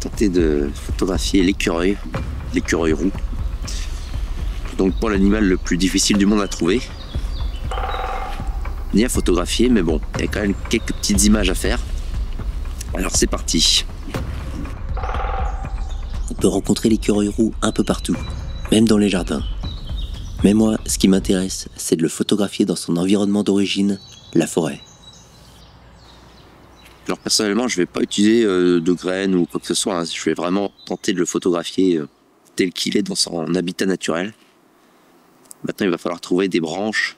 tenter de photographier l'écureuil roux. Donc pour l'animal le plus difficile du monde à trouver, ni à photographier, mais bon, il y a quand même quelques petites images à faire. Alors c'est parti. On peut rencontrer l'écureuil roux un peu partout, même dans les jardins. Mais moi, ce qui m'intéresse, c'est de le photographier dans son environnement d'origine, la forêt. Alors personnellement, je ne vais pas utiliser de graines ou quoi que ce soit, hein. Je vais vraiment tenter de le photographier tel qu'il est dans son habitat naturel. Maintenant, il va falloir trouver des branches,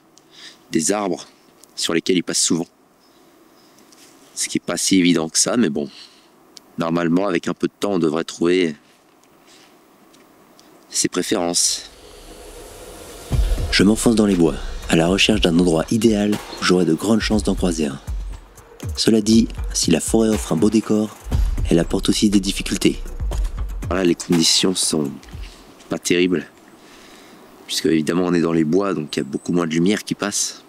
des arbres sur lesquels il passe souvent. Ce qui n'est pas si évident que ça, mais bon. Normalement, avec un peu de temps, on devrait trouver ses préférences. Je m'enfonce dans les bois, à la recherche d'un endroit idéal où j'aurai de grandes chances d'en croiser un. Cela dit, si la forêt offre un beau décor, elle apporte aussi des difficultés. Voilà, les conditions sont pas terribles, puisque évidemment on est dans les bois, donc il y a beaucoup moins de lumière qui passe.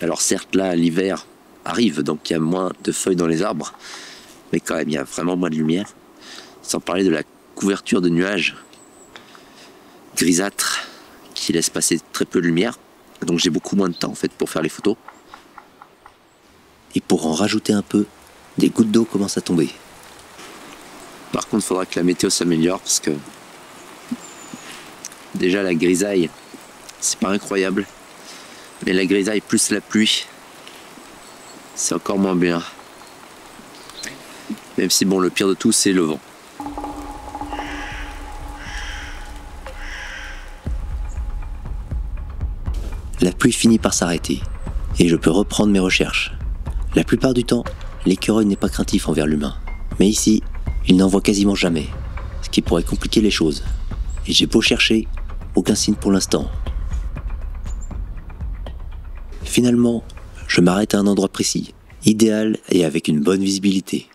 Alors certes là, l'hiver arrive, donc il y a moins de feuilles dans les arbres, mais quand même il y a vraiment moins de lumière. Sans parler de la couverture de nuages grisâtres qui laissent passer très peu de lumière, donc j'ai beaucoup moins de temps en fait pour faire les photos. Et pour en rajouter un peu, des gouttes d'eau commencent à tomber. Par contre, il faudra que la météo s'améliore parce que déjà la grisaille, c'est pas incroyable. Mais la grisaille plus la pluie, c'est encore moins bien. Même si bon, le pire de tout, c'est le vent. La pluie finit par s'arrêter et je peux reprendre mes recherches. La plupart du temps, l'écureuil n'est pas craintif envers l'humain. Mais ici, il n'en voit quasiment jamais, ce qui pourrait compliquer les choses. Et j'ai beau chercher, aucun signe pour l'instant. Finalement, je m'arrête à un endroit précis, idéal et avec une bonne visibilité.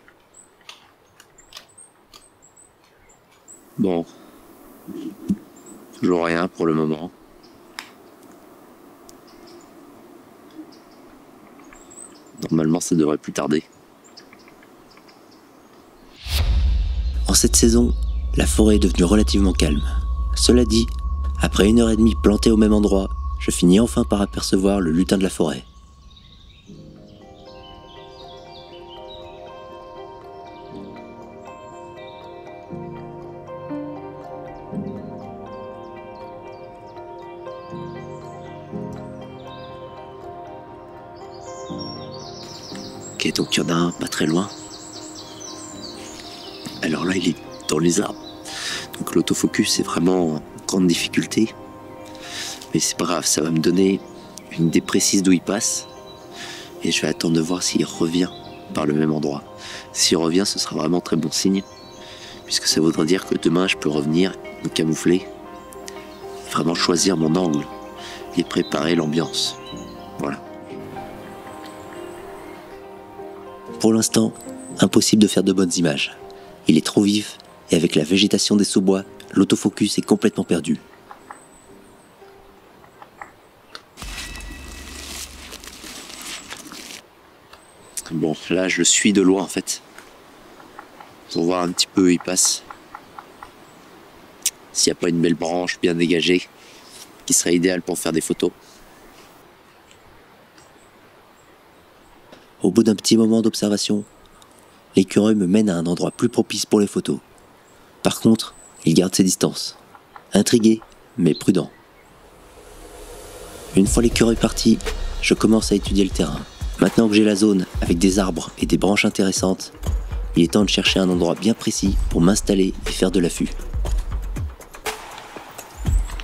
Bon, toujours rien pour le moment. Normalement, ça devrait plus tarder. En cette saison, la forêt est devenue relativement calme. Cela dit, après 1h30 plantée au même endroit, je finis enfin par apercevoir le lutin de la forêt. Ok, donc il y en a un pas très loin. Alors là, il est dans les arbres. Donc l'autofocus est vraiment en grande difficulté. Mais c'est pas grave, ça va me donner une idée précise d'où il passe. Et je vais attendre de voir s'il revient par le même endroit. S'il revient, ce sera vraiment très bon signe. Puisque ça voudrait dire que demain, je peux revenir, me camoufler. Vraiment choisir mon angle et préparer l'ambiance. Voilà. Pour l'instant, impossible de faire de bonnes images. Il est trop vif et avec la végétation des sous-bois, l'autofocus est complètement perdu. Bon, là je le suis de loin en fait, pour voir un petit peu où il passe. S'il n'y a pas une belle branche bien dégagée, qui serait idéale pour faire des photos. Au bout d'un petit moment d'observation, l'écureuil me mène à un endroit plus propice pour les photos. Par contre, il garde ses distances. Intrigué, mais prudent. Une fois l'écureuil parti, je commence à étudier le terrain. Maintenant que j'ai la zone avec des arbres et des branches intéressantes, il est temps de chercher un endroit bien précis pour m'installer et faire de l'affût.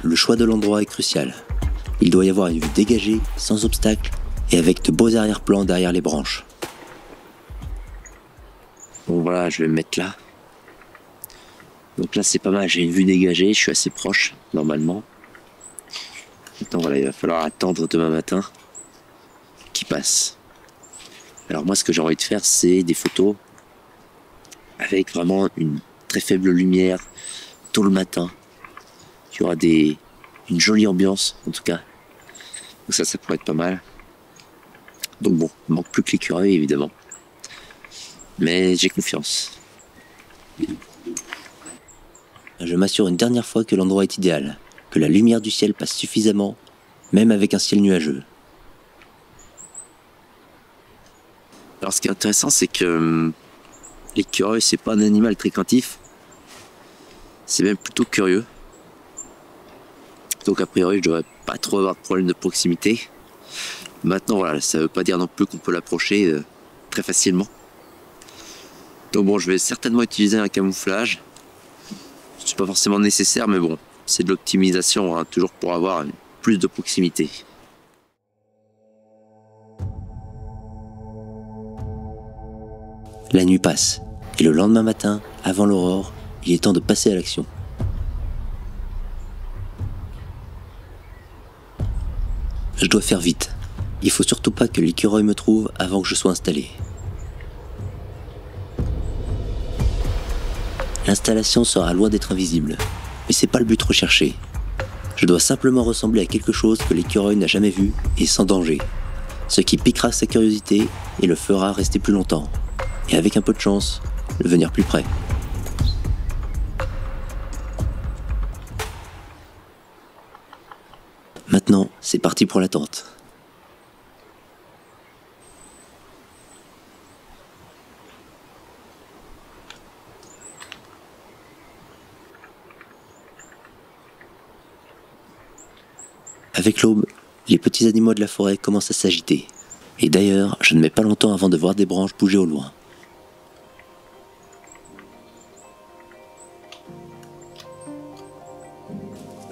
Le choix de l'endroit est crucial. Il doit y avoir une vue dégagée, sans obstacle, et avec de beaux arrière-plans derrière les branches. Bon voilà, je vais me mettre là. Donc là c'est pas mal, j'ai une vue dégagée, je suis assez proche normalement. Maintenant voilà, il va falloir attendre demain matin qu'il passe. Alors moi ce que j'ai envie de faire c'est des photos avec vraiment une très faible lumière, tôt le matin. Il y aura une jolie ambiance en tout cas. Donc ça pourrait être pas mal. Donc bon, il manque plus que l'écureuil évidemment. Mais j'ai confiance. Je m'assure une dernière fois que l'endroit est idéal, que la lumière du ciel passe suffisamment, même avec un ciel nuageux. Alors ce qui est intéressant, c'est que l'écureuil, c'est pas un animal très craintif, c'est même plutôt curieux. Donc a priori, je devrais pas trop avoir de problème de proximité. Maintenant voilà, ça veut pas dire non plus qu'on peut l'approcher très facilement. Donc bon, je vais certainement utiliser un camouflage. C'est pas forcément nécessaire, mais bon, c'est de l'optimisation, hein, toujours pour avoir plus de proximité. La nuit passe, et le lendemain matin, avant l'aurore, il est temps de passer à l'action. Je dois faire vite. Il faut surtout pas que l'écureuil me trouve avant que je sois installé. L'installation sera loin d'être invisible, mais c'est pas le but recherché. Je dois simplement ressembler à quelque chose que l'écureuil n'a jamais vu et sans danger, ce qui piquera sa curiosité et le fera rester plus longtemps, et avec un peu de chance, le venir plus près. Maintenant, c'est parti pour l'attente. Avec l'aube, les petits animaux de la forêt commencent à s'agiter. Et d'ailleurs, je ne mets pas longtemps avant de voir des branches bouger au loin.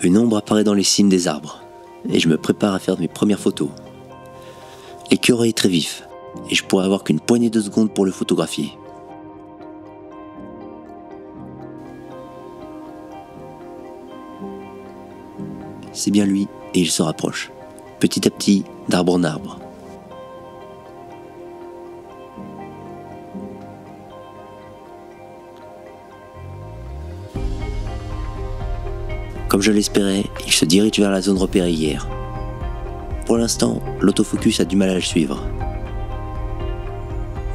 Une ombre apparaît dans les cimes des arbres, et je me prépare à faire mes premières photos. L'écureuil est très vif, et je pourrais avoir qu'une poignée de secondes pour le photographier. C'est bien lui, et il se rapproche, petit à petit, d'arbre en arbre. Comme je l'espérais, il se dirige vers la zone repérée hier. Pour l'instant, l'autofocus a du mal à le suivre.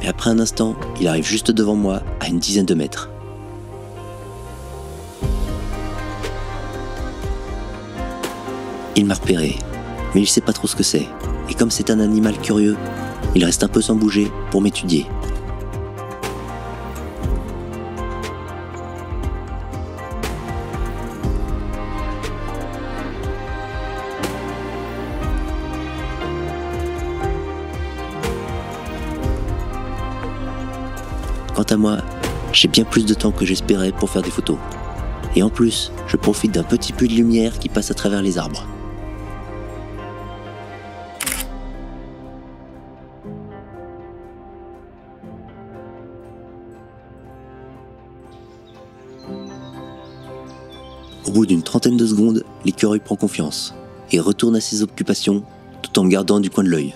Mais après un instant, il arrive juste devant moi, à une dizaine de mètres. Il m'a repéré, mais il sait pas trop ce que c'est. Et comme c'est un animal curieux, il reste un peu sans bouger pour m'étudier. Quant à moi, j'ai bien plus de temps que j'espérais pour faire des photos. Et en plus, je profite d'un petit peu de lumière qui passe à travers les arbres. Au bout d'une trentaine de secondes, l'écureuil prend confiance et retourne à ses occupations tout en me gardant du coin de l'œil.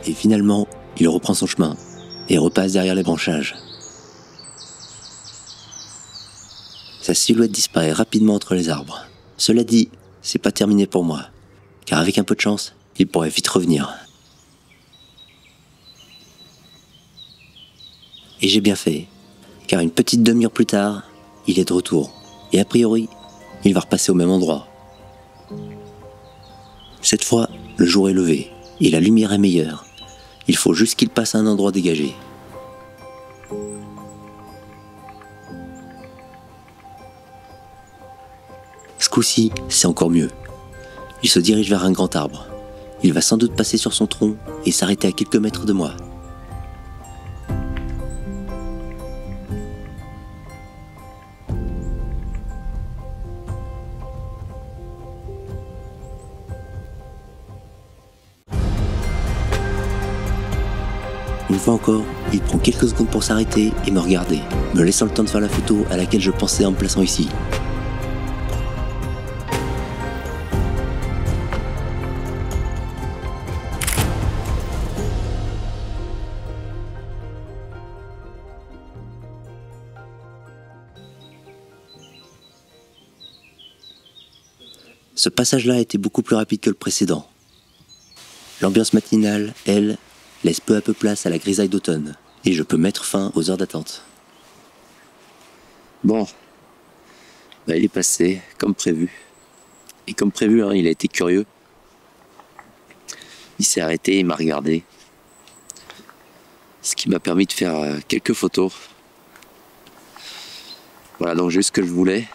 Et finalement, il reprend son chemin et repasse derrière les branchages. Sa silhouette disparaît rapidement entre les arbres. Cela dit, c'est pas terminé pour moi, car avec un peu de chance, il pourrait vite revenir. Et j'ai bien fait, car une petite demi-heure plus tard, il est de retour, et a priori, il va repasser au même endroit. Cette fois, le jour est levé, et la lumière est meilleure. Il faut juste qu'il passe à un endroit dégagé. Ce coup-ci, c'est encore mieux. Il se dirige vers un grand arbre. Il va sans doute passer sur son tronc et s'arrêter à quelques mètres de moi. Une fois encore, il prend quelques secondes pour s'arrêter et me regarder, me laissant le temps de faire la photo à laquelle je pensais en me plaçant ici. Ce passage-là était beaucoup plus rapide que le précédent. L'ambiance matinale, elle, laisse peu à peu place à la grisaille d'automne, et je peux mettre fin aux heures d'attente. Bon, bah, il est passé, comme prévu. Et comme prévu, hein, il a été curieux. Il s'est arrêté, il m'a regardé. Ce qui m'a permis de faire quelques photos. Voilà, donc j'ai eu ce que je voulais.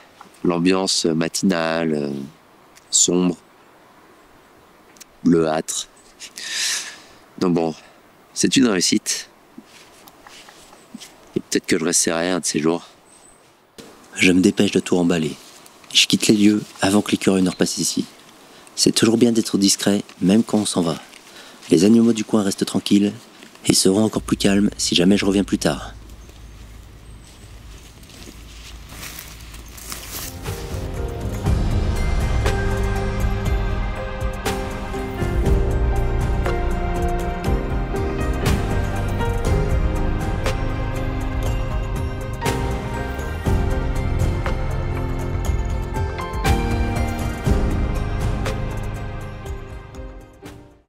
L'ambiance matinale, sombre, bleuâtre. Donc bon, c'est une réussite. Et peut-être que je resterai un de ces jours. Je me dépêche de tout emballer. Je quitte les lieux avant que les curieux ne repassent ici. C'est toujours bien d'être discret, même quand on s'en va. Les animaux du coin restent tranquilles et seront encore plus calmes si jamais je reviens plus tard.